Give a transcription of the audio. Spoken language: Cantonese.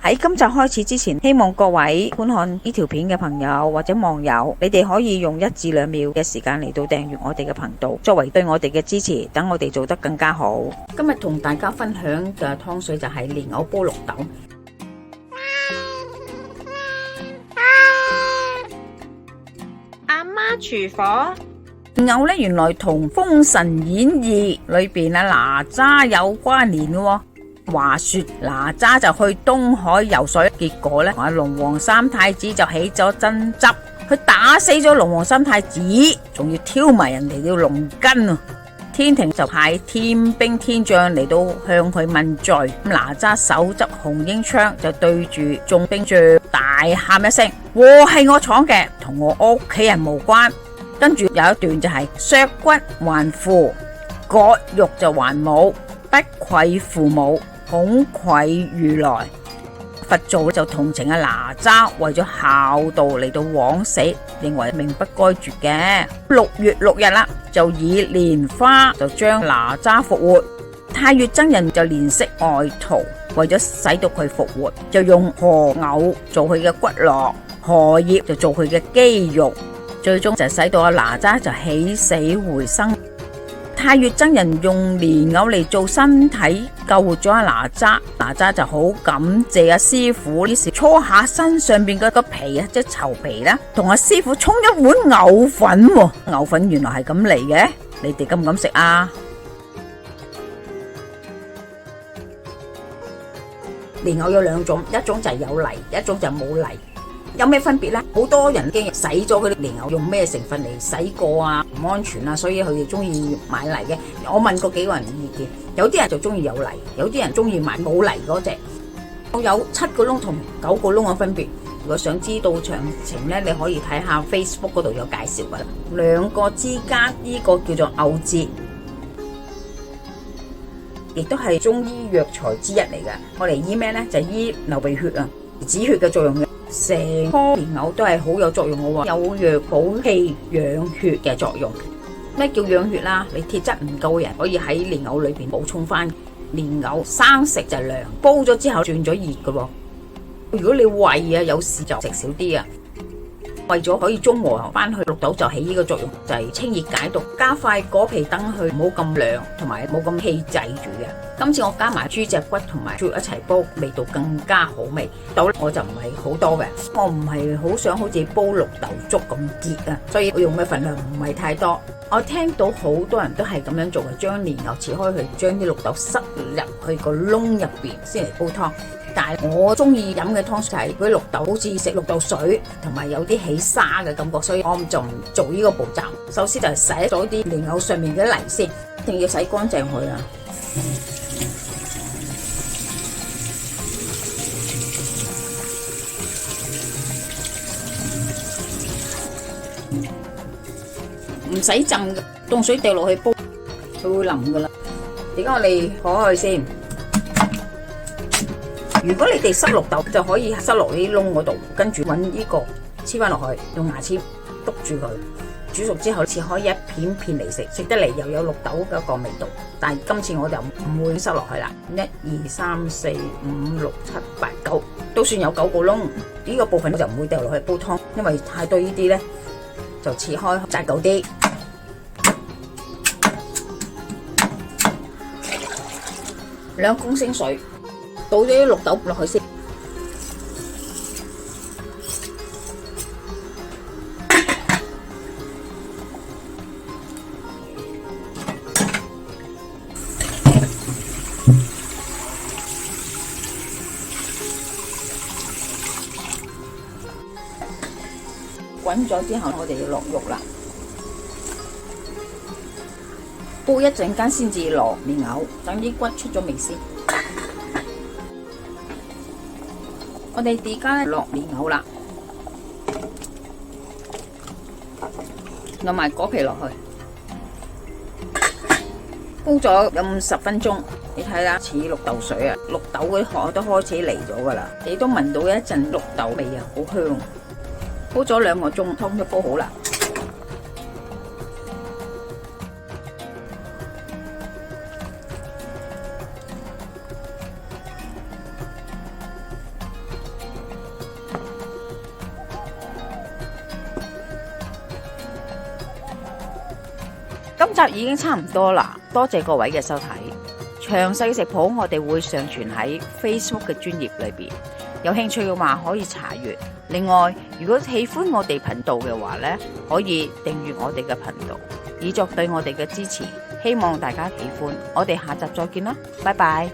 喺今集開始之前，希望各位觀看呢條片嘅朋友或者網友，你哋可以用1至2秒嘅時間嚟到訂閱我哋嘅頻道，作為對我哋嘅支持，等我哋做得更加好。今日同大家分享嘅湯水就係蓮藕煲綠豆。阿媽廚房。蓮藕呢，原來同《封神演義》裏邊哪吒有關聯嘅。話說哪吒就去東海游水，結果呢，同阿龍王三太子就起咗爭執，佢打死咗龍王三太子，仲要挑埋人哋條龍筋啊！天庭就派天兵天將嚟到向佢問罪，哪吒手執紅纓槍就對住眾兵將大喊一聲：禍係我闖嘅，同我屋企人無關。跟住有一段就係削骨還父，割肉就還母，不愧父母，恐愧如來。佛祖就同情阿哪吒為咗孝道嚟到枉死，認為命不該絕嘅。6月6日啦，就以蓮花就將哪吒復活。太乙真人就憐惜外徒，為咗使到佢復活，就用河藕做佢嘅骨骼，荷葉就做佢嘅肌肉，最終就使到阿哪吒就起死回生。太乙真人用蓮藕嚟做身體救活咗阿哪吒，哪吒就好感謝阿師傅，於是搓下身上邊嗰個皮啊，即係稠皮啦，同阿師傅沖一碗藕粉。藕粉原來係咁嚟嘅，你哋敢唔敢食啊？蓮藕有2種，一種就係有泥，一種就冇泥。有咩分別呢？好多人驚洗咗佢啲蓮藕用咩成分嚟洗過啊，唔安全啊，所以佢哋中意買泥嘅。我問過幾個人意見，有啲人就中意有泥，有啲人中意買冇泥嗰隻。我有7個窿同9個窿嘅分別。如果想知道詳情呢，你可以睇下 Facebook 嗰度有介紹噶啦。2個之間呢個叫做藕節，亦都係中醫藥材之一嚟嘅。我嚟醫咩呢？就係醫流鼻血啊，止血嘅作用嘅。成棵蓮藕都係好有作用嘅，有藥補氣養血嘅作用。咩叫養血啦？你鐵質唔夠嘅人可以喺蓮藕裏邊補充翻。蓮藕生食就涼，煲咗之後轉咗熱嘅。如果你胃啊有事就食少啲啊。為咗可以中和翻去綠豆就起呢個作用，就係清熱解毒，加快果皮等佢唔好咁涼，同埋冇咁氣滯住嘅。今次我加埋豬脊骨同埋豬肉一齊煲，味道更加好味。豆我就唔係好多嘅，我唔係好想好似煲綠豆粥咁結啊，所以我用嘅份量唔係太多。我聽到好多人都係咁樣做嘅，將蓮藕切開去，將啲綠豆塞入去個窿入邊先嚟煲湯。但係我中意飲嘅湯就係嗰啲綠豆，好似食綠豆水，同埋有啲起沙嘅感覺，所以我就唔做呢個步驟。首先就係洗咗啲蓮藕上面嘅泥先，一定要洗乾淨佢啊！唔使浸嘅，凍水掉落去煲，佢會腍噶啦。而家我哋開去先。如果你哋塞綠豆，就可以塞落啲窿嗰度，跟住揾呢個黐翻落去，用牙籤篤住佢。煮熟之後切開一片片嚟食，食得嚟又有綠豆嗰個味道。但係今次我就唔會塞落去啦。1、2、3、4、5、6、7、8、9，都算有9個窿。呢個部分我就唔會掉落去煲湯，因為太多呢啲呢，就切開紮舊啲。2公升水。倒咗啲綠豆落去先，滾咗之後，我哋要落肉啦，煲一陣間先至落蓮藕，等啲骨出咗味先。我哋而家落蓮藕啦，落埋果皮落去，煲咗有50分鐘。你睇下似綠豆水啊，綠豆嗰啲殼都開始嚟咗噶啦，你都聞到一陣綠豆味啊，好香。煲咗2個鐘，湯都煲好啦。今集已經差唔多啦，多謝各位嘅收睇。詳細食譜我哋會上傳喺 Facebook 嘅專頁裏邊，有興趣嘅話可以查閱。另外，如果喜歡我哋頻道嘅話呢，可以訂閱我哋嘅頻道，以作對我哋嘅支持。希望大家喜歡，我哋下集再見啦，拜拜。